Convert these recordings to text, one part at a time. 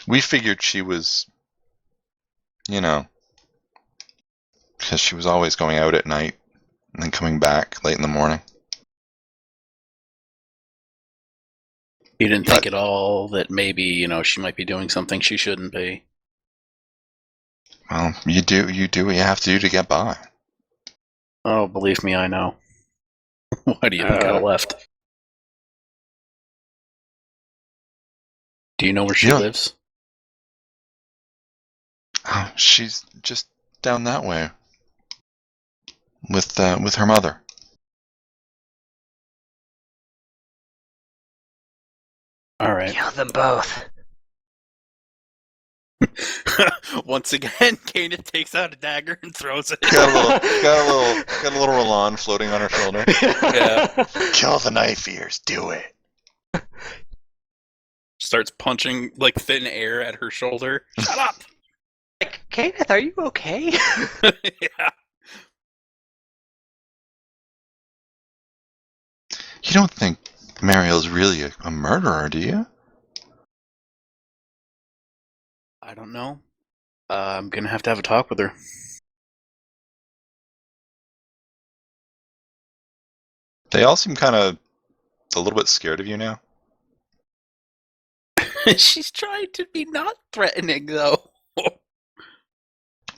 We figured she was, because she was always going out at night and then coming back late in the morning. You didn't think at all that maybe, she might be doing something she shouldn't be? Well, you do what you have to do to get by. Oh, believe me, I know. Why do you think I left? Do you know where she lives? Oh, she's just down that way with her mother. All right. Kill them both. Once again, Caeneth takes out a dagger and throws it. Got a little Roland floating on her shoulder. Yeah. Kill the knife ears. Do it. Starts punching like thin air at her shoulder. Shut up. Like, Caeneth, are you okay? Yeah. You don't think Mariel's really a murderer, do you? I don't know. I'm gonna have to have a talk with her. They all seem kind of a little bit scared of you now. She's trying to be not threatening, though.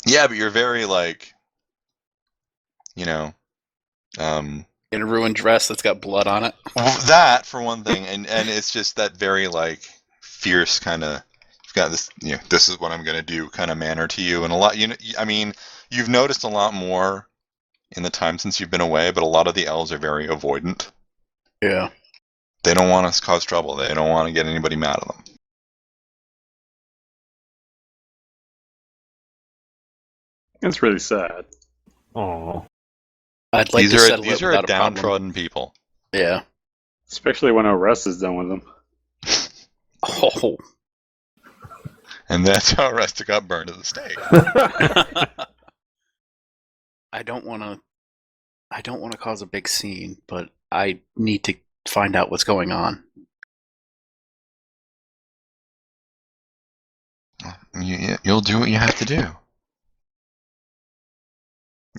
Yeah, but you're very, in a ruined dress that's got blood on it. That, for one thing, and it's just that very, fierce kind of, you've got this, this is what I'm going to do kind of manner to you, and a lot, you've noticed a lot more in the time since you've been away, but a lot of the elves are very avoidant. Yeah. They don't want to cause trouble. They don't want to get anybody mad at them. It's really sad. Aww. I'd like these to are settle these it are without a downtrodden people. Yeah. Especially when Arrest is done with them. Oh. And that's how Arresta got burned at the stake. I don't want to cause a big scene, but I need to find out what's going on. You'll do what you have to do.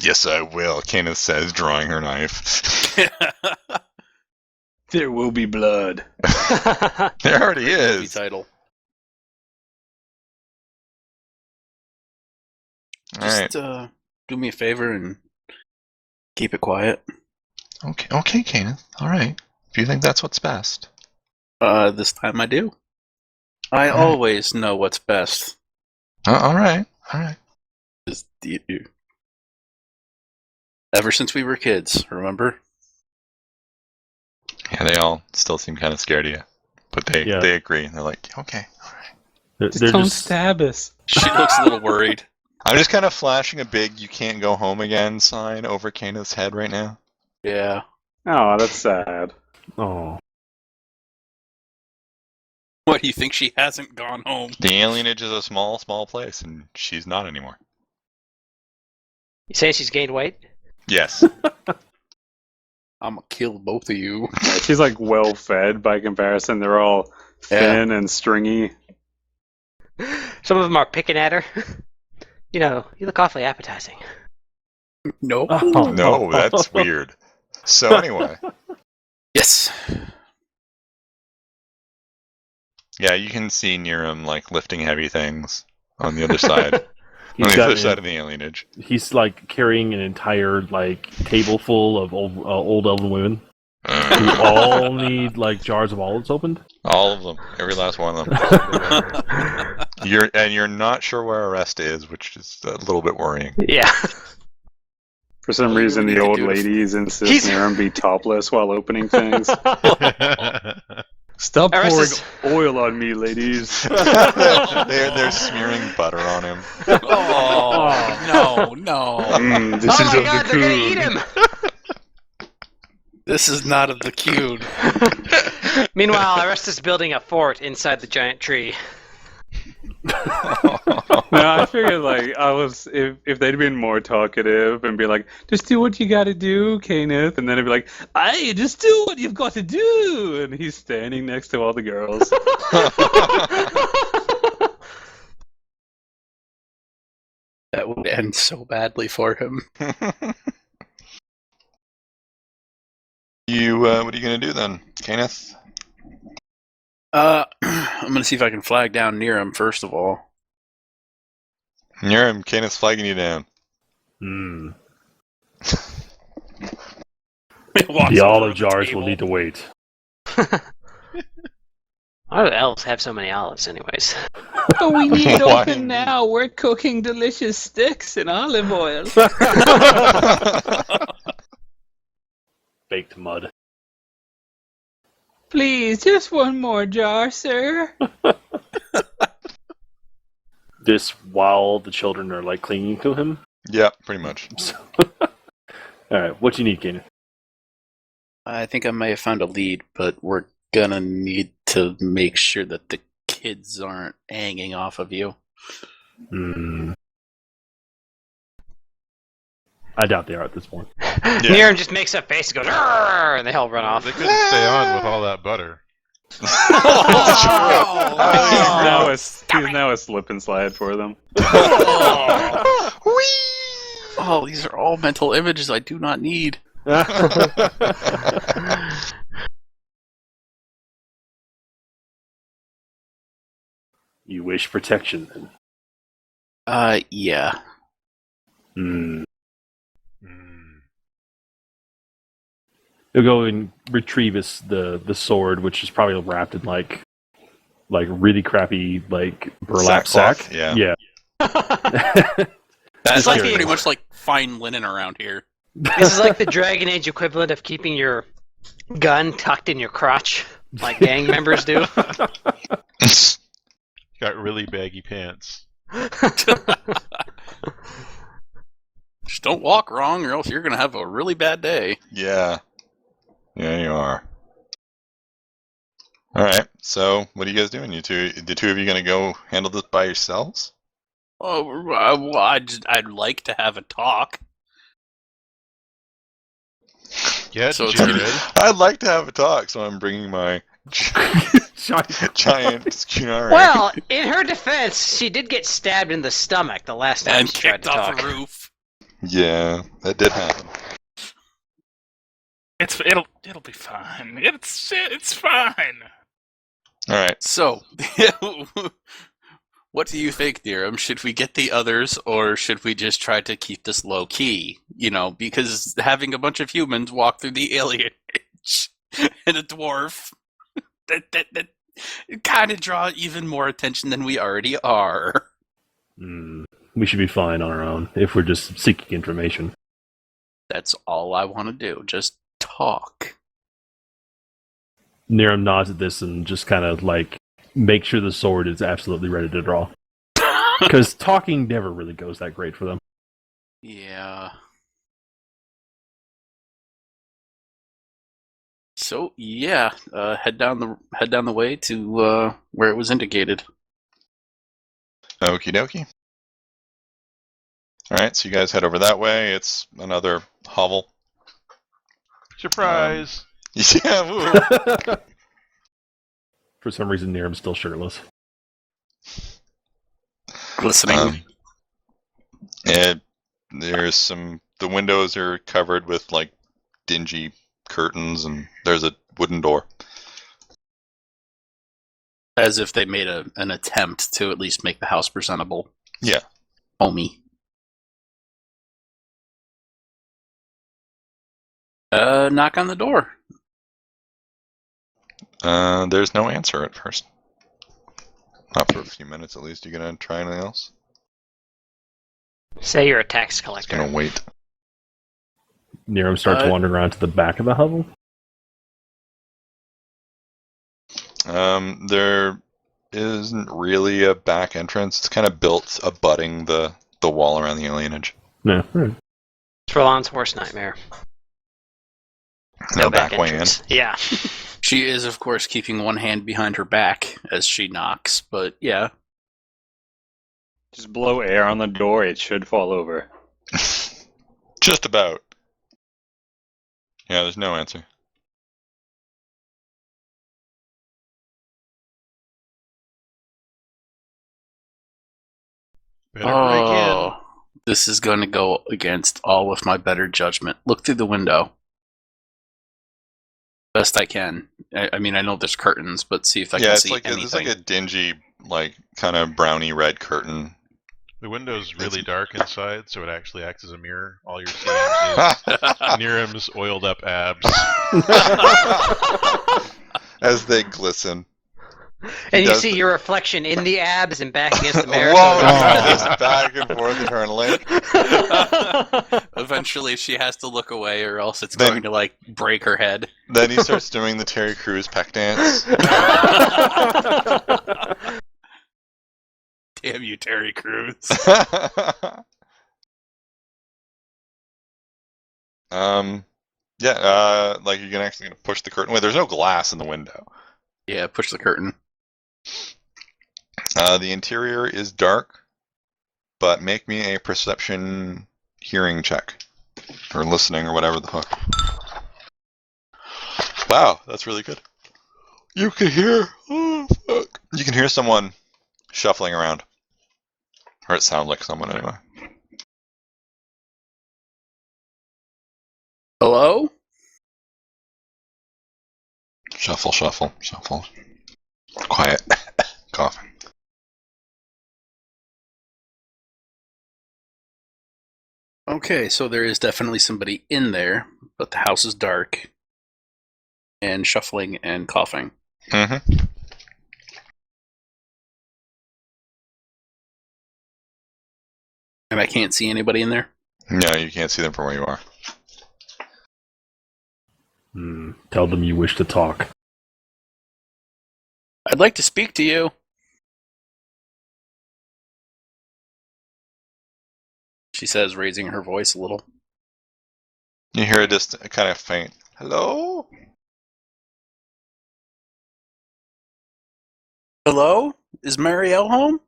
Yes, I will, Caeneth says, drawing her knife. There will be blood. There already Movie is. title. Alright. Just do me a favor and keep it quiet. Okay, Caeneth. Alright. If you think that's what's best. This time I do. I always know what's best. Alright. Just you. Ever since we were kids, remember? Yeah, they all still seem kind of scared of you. But they agree. They're like, okay, alright. They're Don't just stab us. She looks a little worried. I'm just kind of flashing a big "you can't go home again" sign over Caeneth's head right now. Yeah. Oh, that's sad. Oh. What, do you think she hasn't gone home? The alienage is a small, small place, and she's not anymore. You saying she's gained weight? Yes. I'm gonna kill both of you. Yeah, she's well fed by comparison. They're all thin and stringy. Some of them are picking at her. You look awfully appetizing. No. Oh. No, that's weird. So anyway. Yes. Yeah, you can see Niram lifting heavy things on the other side. On He's the other side of the alienage. He's carrying an entire table full of old elven women who all need jars of olives opened. All of them, every last one of them. You're not sure where Arresta is, which is a little bit worrying. Yeah. For some reason, the old ladies insist Niram be topless while opening things. Stop pouring oil on me, ladies. they're smearing butter on him. Oh, no. This is my God, they're gonna eat him! This is not of the cube. Meanwhile, Arresta's building a fort inside the giant tree. No, I figured if they'd been more talkative and be like, just do what you gotta do, Caeneth, and then it'd be like, aye, just do what you've got to do, and he's standing next to all the girls. That would end so badly for him. What are you gonna do then, Caeneth? I'm gonna see if I can flag down near him first of all. Near him, Caeneth's flagging you down. Hmm. Walks The over olive to jars will table. need to wait. Why do elves have so many olives, anyways? Oh, we need it Why open me? now. We're cooking delicious sticks in olive oil. Baked mud. Please, just one more jar, sir. This while the children are like clinging to him. Yeah, pretty much. So, all right, what you need, Caeneth? I think I may have found a lead, but we're gonna need to make sure that the kids aren't hanging off of you. Hmm. I doubt they are at this point. Niram just makes a face and goes, "Arr!" and they all run off. They couldn't stay on with all that butter. Oh, he's now a slip and slide for them. Oh, these are all mental images I do not need. You wish protection, then. Yeah. Hmm. He'll go and retrieve the sword, which is probably wrapped in like really crappy like burlap Sackcloth, sack. yeah. Yeah. That's like pretty the- much like fine linen around here. This is like the Dragon Age equivalent of keeping your gun tucked in your crotch, like gang members do. Got really baggy pants. Just don't walk wrong, or else you're gonna have a really bad day. Yeah. Yeah, you are. All right. So, what are you guys doing? The two of you gonna go handle this by yourselves? Oh, well, I'd like to have a talk. Get So it's Jared. I'd like to have a talk, so I'm bringing my giant Kunari. Well, in her defense, she did get stabbed in the stomach the last time And she tried kicked to off talk. a roof. Yeah, that did happen. It'll be fine. It's fine. All right. So, what do you think, Niram? Should we get the others, or should we just try to keep this low key? You know, because having a bunch of humans walk through the alien age and a dwarf that kind of draw even more attention than we already are. We should be fine on our own if we're just seeking information. That's all I want to do. Just talk. Niram nods at this and just kind of like make sure the sword is absolutely ready to draw. Because talking never really goes that great for them. Yeah. So yeah, head down the way to where it was indicated. Okie dokie. All right, so you guys head over that way. It's another hovel. Surprise! Yeah. Woo. For some reason, Niram's still shirtless. Glistening. And there's the windows are covered with like dingy curtains, and there's a wooden door. As if they made an attempt to at least make the house presentable. Yeah. Homey. Knock on the door. There's no answer at first. Not for a few minutes at least. You gonna try anything else? Say you're a tax Just collector. gonna wait. Niram starts wandering around to the back of the hovel. There isn't really a back entrance. It's kind of built abutting the wall around the alienage. No. Right. It's Roland's worst nightmare. No back way in. entrance. Yeah. She is, of course, keeping one hand behind her back as she knocks, but yeah. Just blow air on the door, it should fall over. Just about. Yeah, there's no answer. Better break in. This is going to go against all of my better judgment. Look through the window. Best I can. I mean, I know there's curtains, but see if I can it's see like anything. it's like a dingy, like kind of browny red curtain. The window's really dark inside, so it actually acts as a mirror. All you're seeing is Niram's oiled up abs. As they glisten. And you does see the- your reflection in the abs and back against the mirror. Whoa! Oh. Just back and forth eternally. Eventually, she has to look away, or else it's Then- going to like break her head. Then he starts doing the Terry Crews peck dance. Damn you, Terry Crews. Like you're actually gonna push the curtain. Wait, there's no glass in the window. Yeah, push the curtain. The interior is dark, but make me a perception hearing check. Or listening, or whatever the fuck. Wow, that's really good. You can hear... Oh, fuck. You can hear someone shuffling around. Or it sounds like someone, anyway. Hello? Shuffle, shuffle, shuffle. Quiet. Coughing. Okay, so there is definitely somebody in there, but the house is dark. And shuffling and coughing. Mm-hmm. And I can't see anybody in there? No, you can't see them from where you are. Tell them you wish to talk. I'd like to speak to you. She says, raising her voice a little. You hear a distant, kind of faint, hello? Hello? Is Marielle home?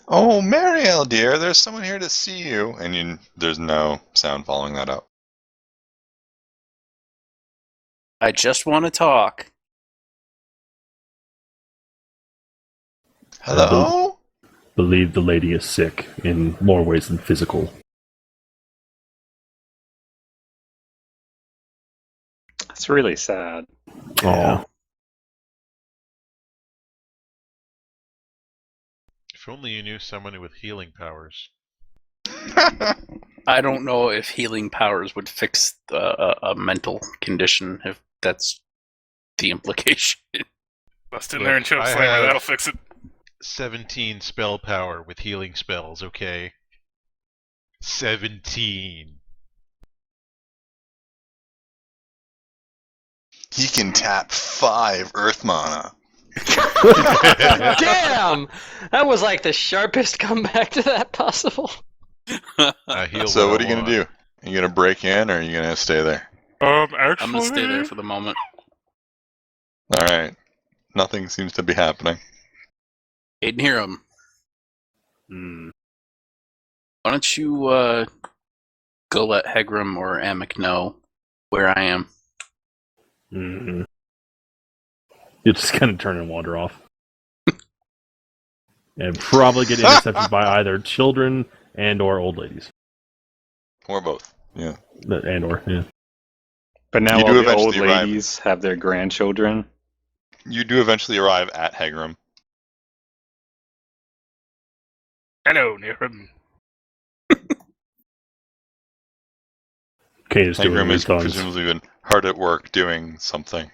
Oh, Marielle, dear, there's someone here to see you. And there's no sound following that up. I just want to talk. Hello? Believe the lady is sick in more ways than physical. It's really sad. Oh, If only you knew someone with healing powers. I don't know if healing powers would fix a mental condition, if that's the implication. Bust in there and choke I slammer. have- That'll fix it. 17 spell power with healing spells, okay? 17. He can tap 5 Earth Mana. Damn! That was like the sharpest comeback to that possible. I heal So what what are I you going to want. do? Are you going to break in, or are you going to stay there? Actually, I'm going to stay there for the moment. Alright. Nothing seems to be happening. Aiden Hiram, why don't you go let Hegram or Amek know where I am? You just kind of turn and wander off. And probably get intercepted by either children and or old ladies. Or both. Yeah. Yeah. But now You all do the old eventually arrive. ladies have their grandchildren. You do eventually arrive at Hegram. Hello, Niram. Okay, just doing Hegram weird has tongues. presumably been hard at work doing something.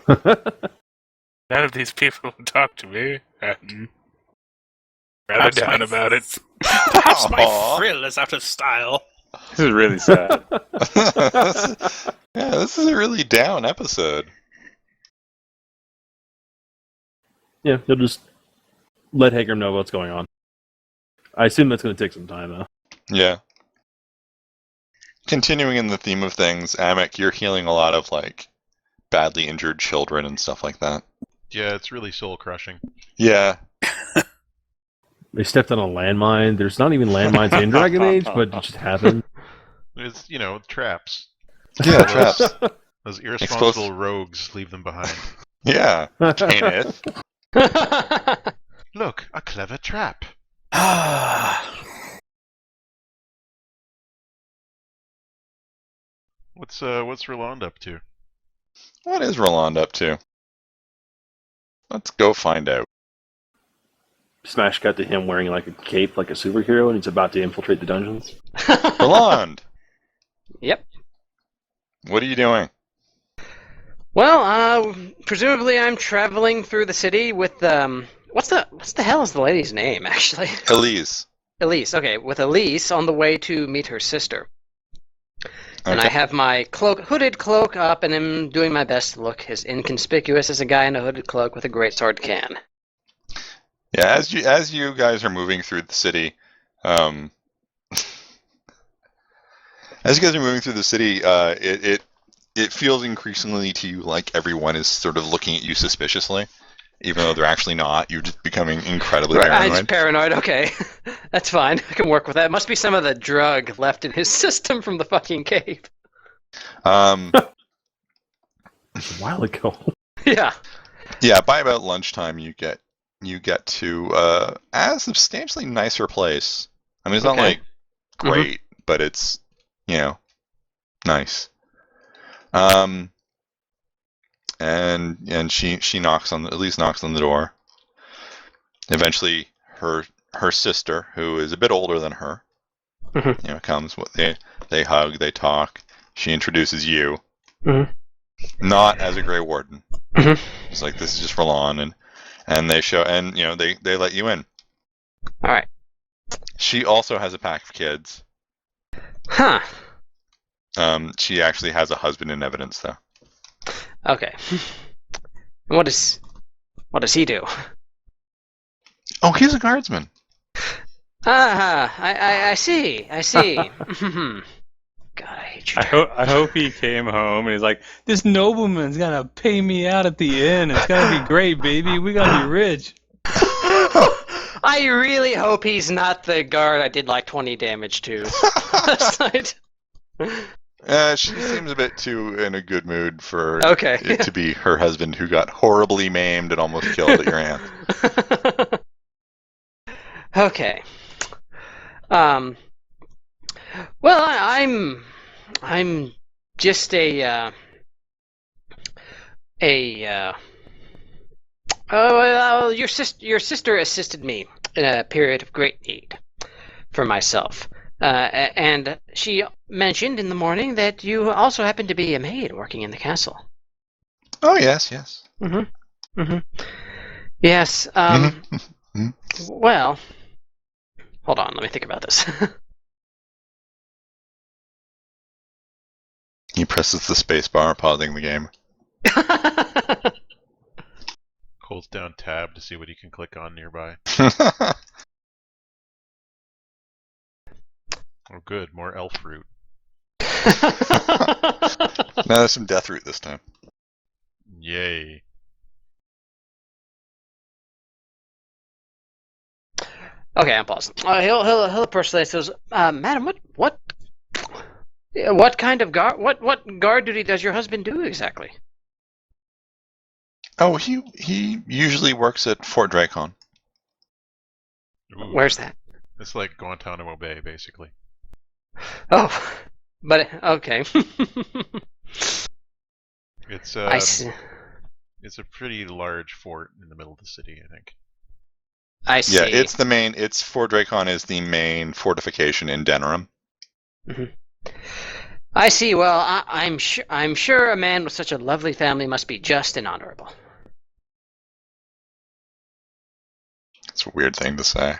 None of these people would talk to me. Rather Perhaps down my- about it. Perhaps my Aw. frill is out of style. This is really sad. This is a really down episode. Yeah, you'll just let Hager know what's going on. I assume that's going to take some time, though. Yeah. Continuing in the theme of things, Amek, you're healing a lot of, like, badly injured children and stuff like that. Yeah, it's really soul crushing. Yeah. They stepped on a landmine. There's not even landmines in Dragon Age, but it just happened. It's, traps. Yeah, traps. Those irresponsible rogues leave them behind. Yeah. Caeneth. Look, a clever trap. What's Roland up to? What is Roland up to? Let's go find out. Smash cut to him wearing like a cape, like a superhero, and he's about to infiltrate the dungeons. Roland, Yep. what are you doing? Well, presumably I'm traveling through the city with what's the hell is the lady's name actually? Elise. Elise. Okay, with Elise on the way to meet her sister. And I Okay. have my hooded cloak up, and I'm doing my best to look as inconspicuous as a guy in a hooded cloak with a greatsword can. Yeah, as you guys are moving through the city, as you guys are moving through the city, it feels increasingly to you like everyone is sort of looking at you suspiciously, even though they're actually not. You're just becoming incredibly I'm paranoid. just paranoid. Okay, that's fine. I can work with that. It must be some of the drug left in his system from the fucking cave. It's a while ago. Yeah. Yeah, by about lunchtime, you get to a substantially nicer place. I mean, it's not Okay. like great, but it's nice. And she knocks on at least knocks on the door. Eventually, her sister, who is a bit older than her, Mhm. comes. They hug, they talk. She introduces you, Mhm. not as a Grey Warden. Mhm. It's like, this is just Roland, and they show, and they let you in. All right. She also has a pack of kids. Huh. She actually has a husband in evidence, though. Okay. What does he do? Oh, he's a guardsman. I see. I see. God, I hate you. I hope he came home and he's like, this nobleman's gonna pay me out at the inn. It's gonna be great, baby. We gonna be rich. I really hope he's not the guard I did like 20 damage to last night. She seems a bit too in a good mood for Okay. it to be her husband who got horribly maimed and almost killed at your hands. Okay. Well, I'm just your sister assisted me in a period of great need for myself. And she mentioned in the morning that you also happen to be a maid working in the castle. Oh, yes. Mm-hmm. Mm-hmm. Yes. Mhm. Well, hold on. Let me think about this. He presses the space bar, pausing the game. Holds down tab to see what he can click on nearby. Oh, good, more elf root. Now there's some death root this time. Yay. Okay, I'm pausing. He'll approach and says, "Madam, what kind of guard? What guard duty does your husband do exactly?" Oh, he usually works at Fort Dracon. Ooh, Where's that? it's like Guantanamo Bay, basically. Oh, but okay. It's I see. it's a pretty large fort in the middle of the city, I think. I see. Yeah, it's the main. It's Fort Dracon is the main fortification in Denerim. I see. Well, I'm sure a man with such a lovely family must be just and honorable. It's a weird thing to say.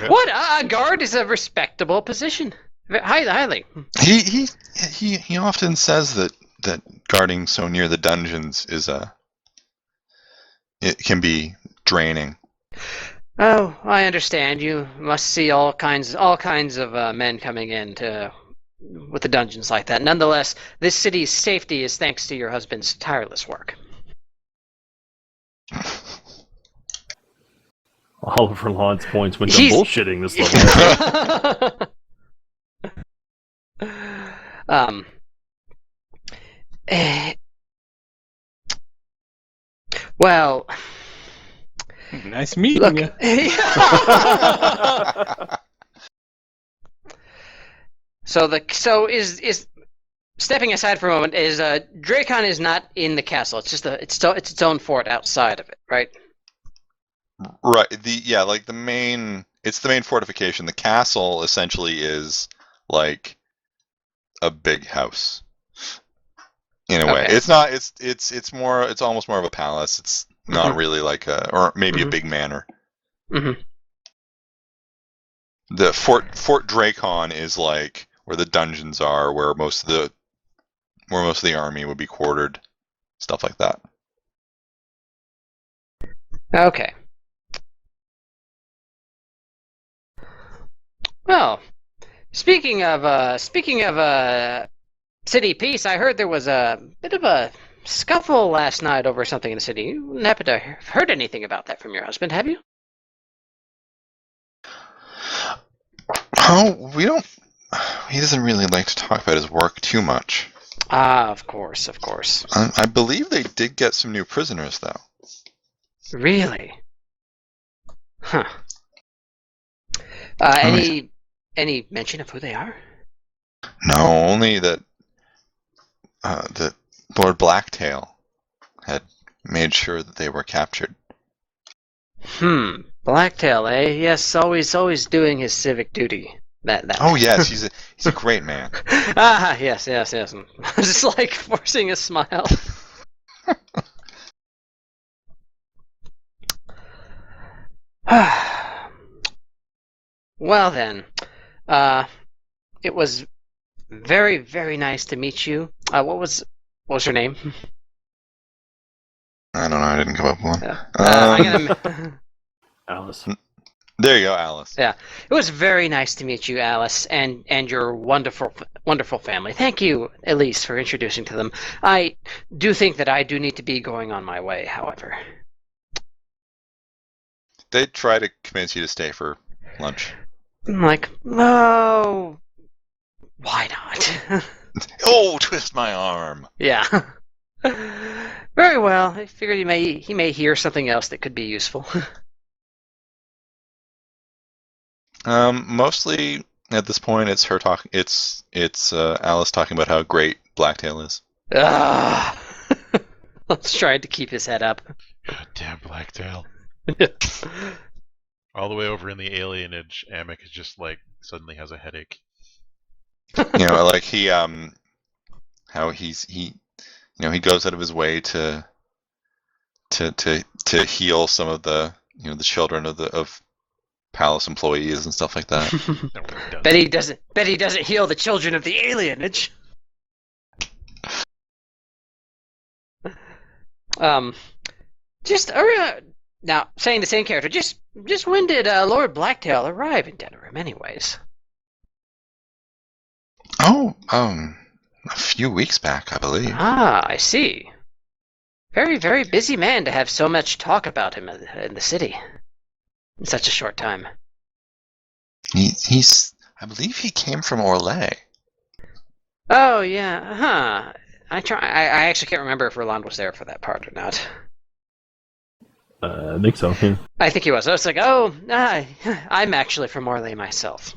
What? A guard is a respectable position. Highly. He often says that guarding so near the dungeons it can be draining. Oh, I understand. You must see all kinds of men coming in with the dungeons like that. Nonetheless, this city's safety is thanks to your husband's tireless work. All of Roland's points went to He's- bullshitting this level. Well, Now Nice meeting Look. you. So is stepping aside for a moment, is Dracon is not in the castle. It's just it's its own fort outside of it, right? Right. Like it's the main fortification. The castle essentially is like a big house. In a way. Okay. It's not it's almost more of a palace. It's not really like or maybe a big manor. Mm-hmm. The Fort Dracon is like where the dungeons are, where most of the army would be quartered, stuff like that. Okay. Well, speaking of city peace, I heard there was a bit of a scuffle last night over something in the city. You wouldn't happen to have heard anything about that from your husband, have you? Oh, we don't. He doesn't really like to talk about his work too much. Ah, of course, of course. I believe they did get some new prisoners, though. Really? Huh. Any mention of who they are? No, only that Lord Blacktail had made sure that they were captured. Blacktail, eh? Yes, always doing his civic duty. That. Oh yes, he's a great man. Yes. Just like forcing a smile. Well then, it was very, very nice to meet you. What was your name? I don't know. I didn't come up with one. I'm gonna. Alice. There you go, Alice. Yeah, it was very nice to meet you, Alice, and your wonderful family. Thank you, Elise, for introducing to them. I do think that I do need to be going on my way, however. They try to convince you to stay for lunch. I'm like, no, why not? Oh, twist my arm. Yeah. Very well. I figured he may hear something else that could be useful. Mostly at this point, it's her talking. It's Alice talking about how great Blacktail is. Ah. Let's try to keep his head up. God damn Blacktail. All the way over in the alienage, Amek is just like suddenly has a headache. Like he goes out of his way to heal some of the the children of palace employees and stuff like that. No, Bet he doesn't heal the children of the alienage. Just now saying the same character. Just when did Lord Blacktail arrive in Denerim, anyways? Oh, a few weeks back, I believe. Ah, I see. Very, very busy man to have so much talk about him in the city in such a short time. I believe he came from Orlais. Oh yeah, huh? I actually can't remember if Roland was there for that part or not. I think so. Yeah. I think he was. I was like, oh, I'm actually from Orlais myself.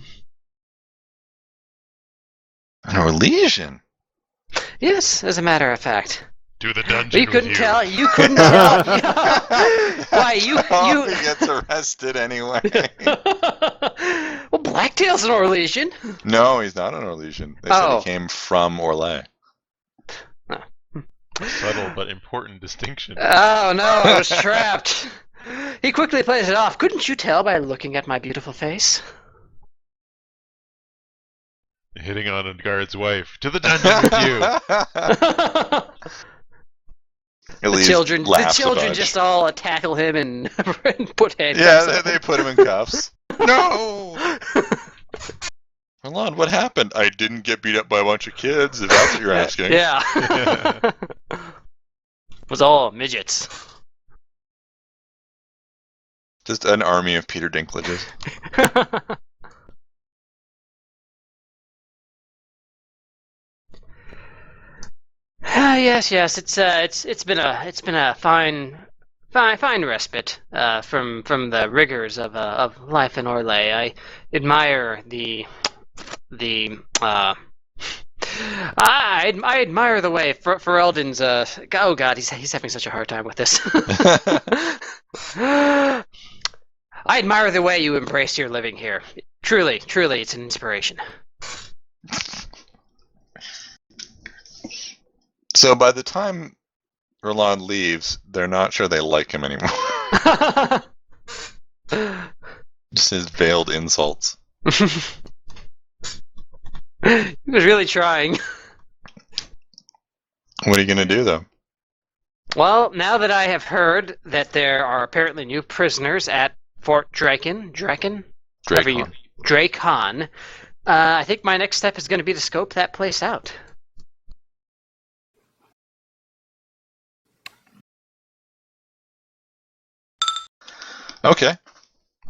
An Orlesian. Yes, as a matter of fact. Do the dungeon. You couldn't with tell. You couldn't tell. Why you? He gets arrested anyway. Well, Blacktail's an Orlesian. No, he's not an Orlesian. They said he came from Orlais. Subtle but important distinction. Oh no, I was trapped. He quickly plays it off. Couldn't you tell by looking at my beautiful face? Hitting on a guard's wife. To the dungeon with you. The children just all tackle him and put handcuffs on him. They put him in cuffs. No! Roland, what happened? I didn't get beat up by a bunch of kids, if that's what you're asking. Yeah. It was all midgets. Just an army of Peter Dinklages. Yes. It's been a fine find respite from the rigors of life in Orlais. I admire I admire the way Ferelden's oh god, he's having such a hard time with this. I admire the way you embrace your living here. Truly, it's an inspiration. So by the time Roland leaves, they're not sure they like him anymore. Just his veiled insults. He was really trying. What are you gonna do, though? Well, now that I have heard that there are apparently new prisoners at Fort Drakon, Drakon, I think my next step is going to be to scope that place out. Okay.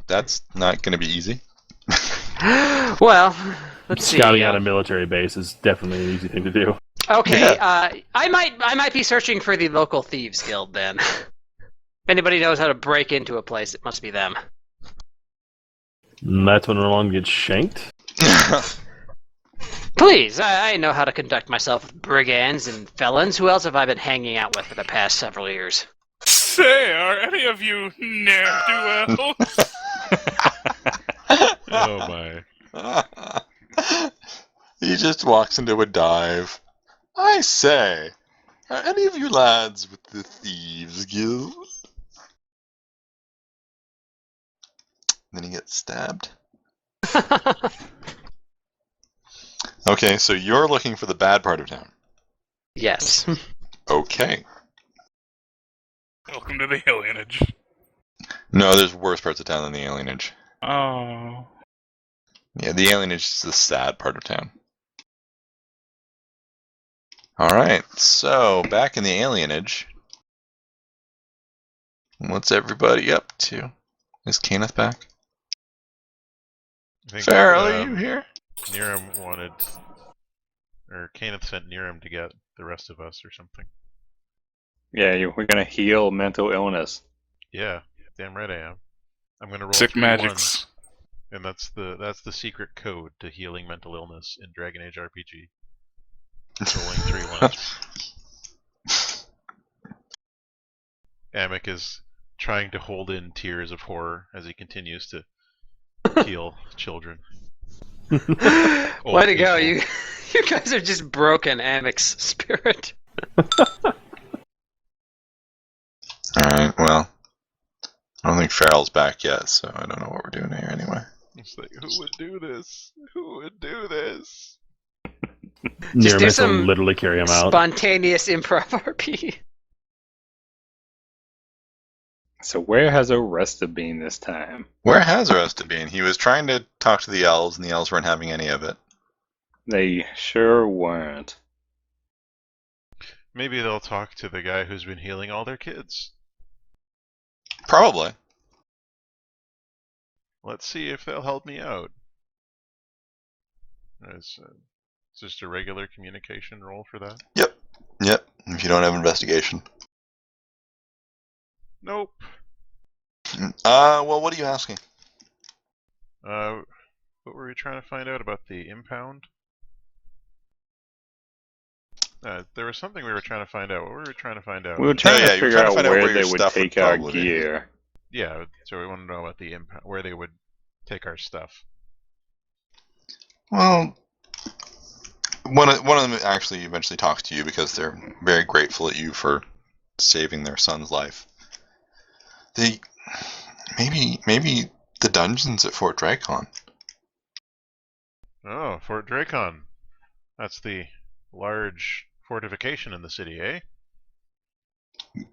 That's not gonna be easy. Well, let's see. Scouting out a military base is definitely an easy thing to do. Okay, Yeah. I might be searching for the local thieves guild then. If anybody knows how to break into a place, it must be them. And that's when Roland gets shanked. Please, I know how to conduct myself with brigands and felons. Who else have I been hanging out with for the past several years? Say, are any of you ne'er-do-wells? Oh my. He just walks into a dive. I say, are any of you lads with the Thieves Guild? Then he gets stabbed. Okay, so you're looking for the bad part of town. Yes. Okay. Welcome to the alienage. No, there's worse parts of town than the alienage. Oh. Yeah, the alienage is the sad part of town. Alright, so back in the alienage. What's everybody up to? Is Caeneth back? I think, Farrell, are you here? Niram wanted, or Caeneth sent Niram to get the rest of us or something. Yeah, we're gonna heal mental illness. Yeah, damn right I am. I'm gonna roll Sick 3 magics. 1s, and that's the secret code to healing mental illness in Dragon Age RPG. Rolling 3 1s. Amek is trying to hold in tears of horror as he continues to heal children. Way to go, people. you guys have just broken Amek's spirit. Alright, well. I don't think Farrell's back yet, so I don't know what we're doing here anyway. It's like, who would do this? Who would do this? Just do Niramis will some literally carry him out. Spontaneous improv RP. So where has Oresta been this time? Where has Aresta been? He was trying to talk to the elves, and the elves weren't having any of it. They sure weren't. Maybe they'll talk to the guy who's been healing all their kids. Probably. Let's see if they'll help me out. It's just a regular communication roll for that. Yep, if you don't have investigation. Nope. Well, what are you asking? What were we trying to find out about the impound? There was something we were trying to find out. What were we trying to find out? We were trying yeah, to you were figure trying to out find out where where they your would stuff would take our probably be. gear. Yeah, so we want to know about the impound, where they would take our stuff. Well, one of them actually eventually talks to you because they're very grateful at you for saving their son's life. Maybe the dungeons at Fort Drakon. Oh, Fort Drakon. That's the large fortification in the city, eh?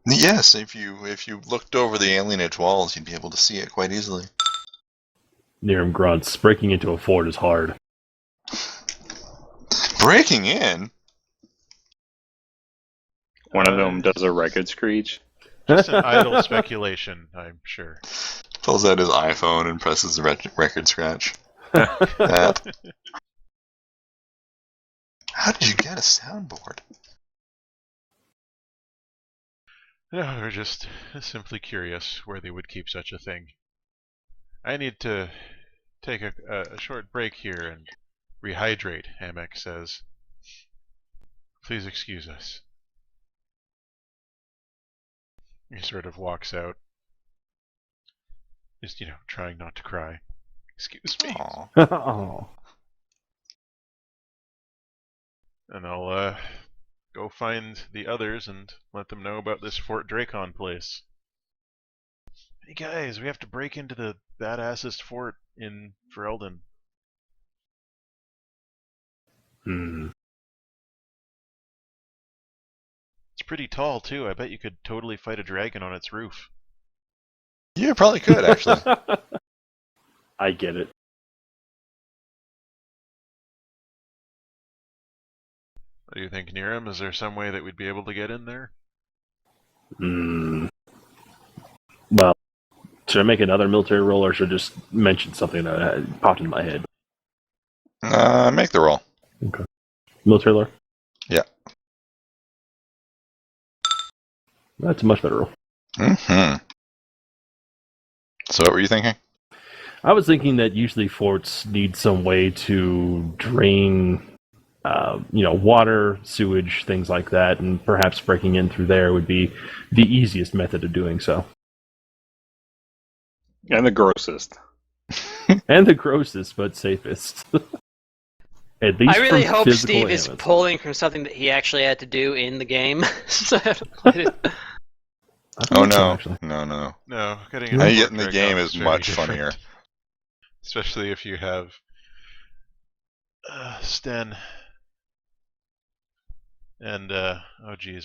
Yes, if you looked over the alienage walls, you'd be able to see it quite easily. Niram grunts. Breaking into a fort is hard. Breaking in? One of them does a record screech. Just an idle speculation, I'm sure. Pulls out his iPhone and presses the record scratch. That. How did you get a soundboard? No, we're just simply curious where they would keep such a thing. I need to take a short break here and rehydrate, Amek says. Please excuse us. He sort of walks out. Just, trying not to cry. Excuse me. Aw. Oh. And I'll go find the others and let them know about this Fort Dracon place. Hey guys, we have to break into the badassest fort in Ferelden. It's pretty tall too. I bet you could totally fight a dragon on its roof. You probably could, actually. I get it. What do you think, Niram? Is there some way that we'd be able to get in there? Well, should I make another military roll, or should I just mention something that popped into my head? Make the roll. Okay. Military lore? Yeah. That's a much better roll. Mm-hmm. So what were you thinking? I was thinking that usually forts need some way to drain, water, sewage, things like that, and perhaps breaking in through there would be the easiest method of doing so. And the grossest. And the grossest, but safest. At least I really from hope physical Steve is elements. pulling from something that he actually had to do in the game. So I haven't played it. I Oh think so, no. actually. No. No, getting No. How into you Fort get in the Dracon game is very much different. funnier. Especially if you have Sten and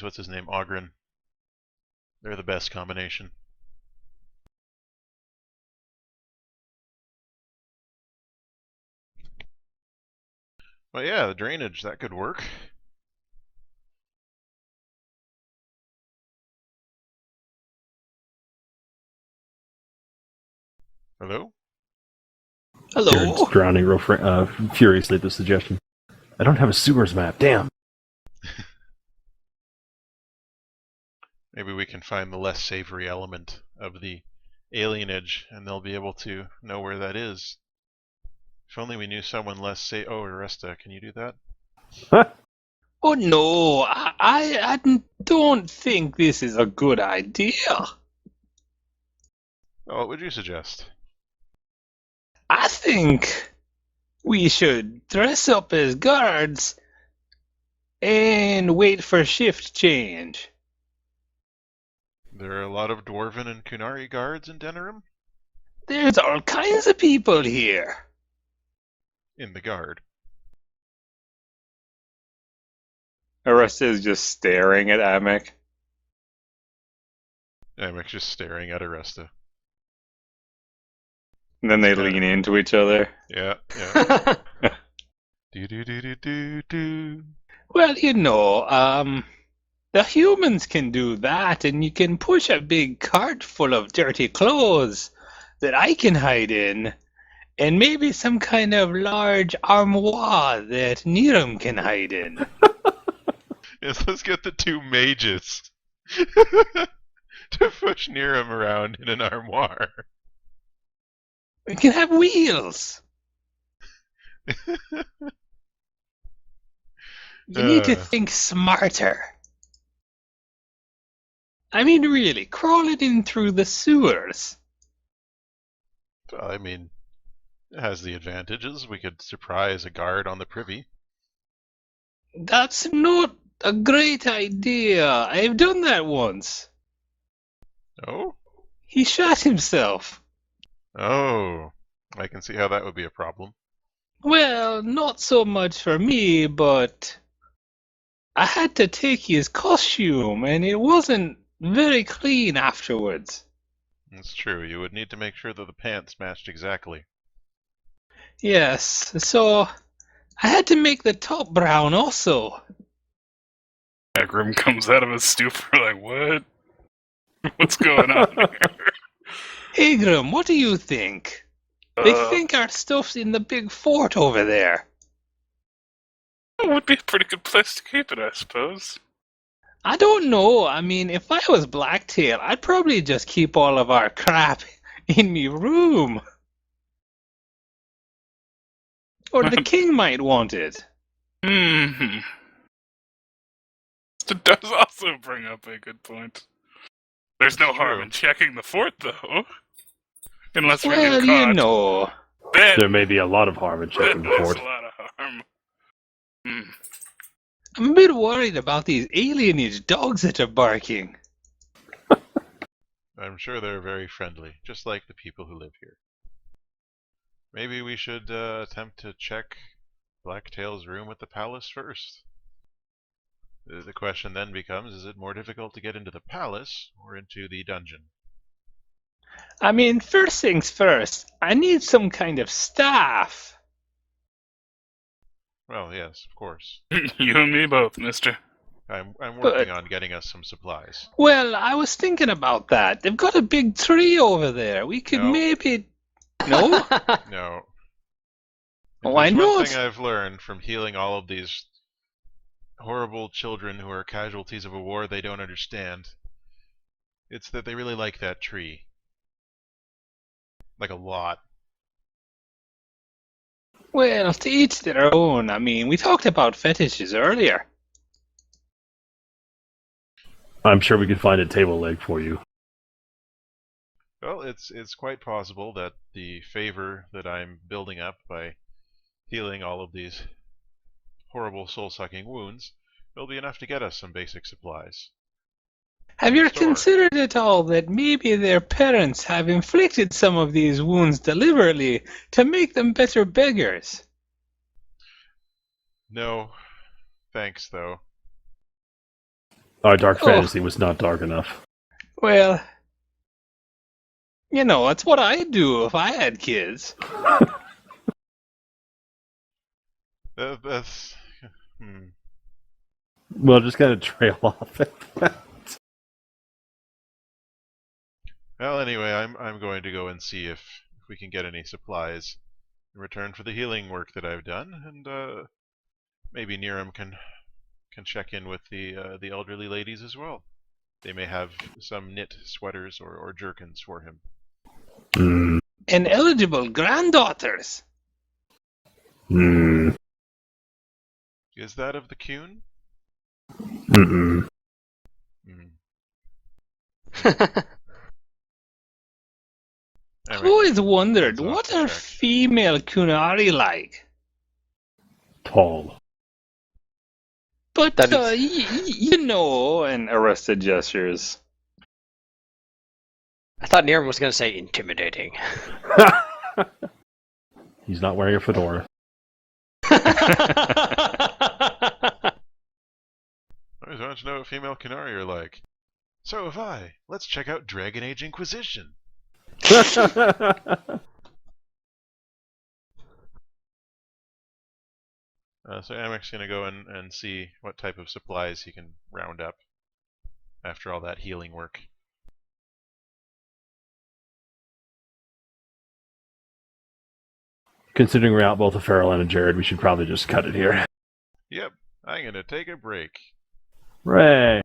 what's his name? Ogren. They're the best combination. But yeah, the drainage, that could work. Hello? Jared's drowning furiously at the suggestion. I don't have a sewers map, damn. Maybe we can find the less savory element of the alienage, and they'll be able to know where that is. If only we knew someone less Oh, Aresta, can you do that? Oh no, I don't think this is a good idea. Oh, what would you suggest? I think we should dress up as guards and wait for shift change. There are a lot of Dwarven and Kunari guards in Denerim? There's all kinds of people here. In the guard. Aresta is just staring at Amek. Amek's just staring at Aresta. And then they Yeah. lean into each other. Yeah. Do. Well, the humans can do that, and you can push a big cart full of dirty clothes that I can hide in, and maybe some kind of large armoire that Niram can hide in. Yes, let's get the two mages to push Niram around in an armoire. We can have wheels. You need to think smarter. I mean, really, crawling in through the sewers. Well, I mean, it has the advantages. We could surprise a guard on the privy. That's not a great idea. I've done that once. Oh? He shot himself. Oh. I can see how that would be a problem. Well, not so much for me, but I had to take his costume, and it wasn't very clean afterwards. That's true. You would need to make sure that the pants matched exactly. Yes, so I had to make the top brown also. Agrim comes out of a stupor like, what? What's going on here? Agram, what do you think? They think our stuff's in the big fort over there. It would be a pretty good place to keep it, I suppose. I don't know. I mean, if I was Blacktail, I'd probably just keep all of our crap in me room. Or the king might want it. Hmm. It does also bring up a good point. There's no It's harm true. in checking the fort, though. Unless we Well, get you caught. know. Then There may be a lot of harm in checking the there's fort. a lot of harm. Hmm. I'm a bit worried about these alienage dogs that are barking. I'm sure they're very friendly, just like the people who live here. Maybe we should attempt to check Blacktail's room at the palace first. The question then becomes, is it more difficult to get into the palace or into the dungeon? I mean, first things first, I need some kind of staff. Well, yes, of course. You and me both, mister. I'm But- working on getting us some supplies. Well, I was thinking about that. They've got a big tree over there. We could No. maybe... No? No. Why There's one not? thing I've learned from healing all of these horrible children who are casualties of a war they don't understand. It's that they really like that tree. Like a lot. Well, to each their own. I mean, we talked about fetishes earlier. I'm sure we could find a table leg for you. Well, it's quite possible that the favor that I'm building up by healing all of these horrible soul-sucking wounds will be enough to get us some basic supplies. Have you Store. considered at all that maybe their parents have inflicted some of these wounds deliberately to make them better beggars? No, thanks though. Our dark Oh. fantasy was not dark enough. Well, you know, that's what I'd do if I had kids. That's We'll just kind of trail off at that. Well, anyway, I'm going to go and see if we can get any supplies in return for the healing work that I've done, and maybe Niram can check in with the elderly ladies as well. They may have some knit sweaters or jerkins for him. Hmm. And eligible granddaughters. Hmm. Is that of the Kuhn? Mm-mm. Hmm. I've always wondered, That's off what the are check. female Kunari like? Tall. But, That is- you know, and arrested gestures. I thought Niram was going to say intimidating. He's not wearing a fedora. I always wanted to know what female Kunari are like. So have I. Let's check out Dragon Age Inquisition. So Amek's going to go and see what type of supplies he can round up after all that healing work. Considering we're out both a Farrell and a Jared, we should probably just cut it here. Yep, I'm going to take a break. Hooray!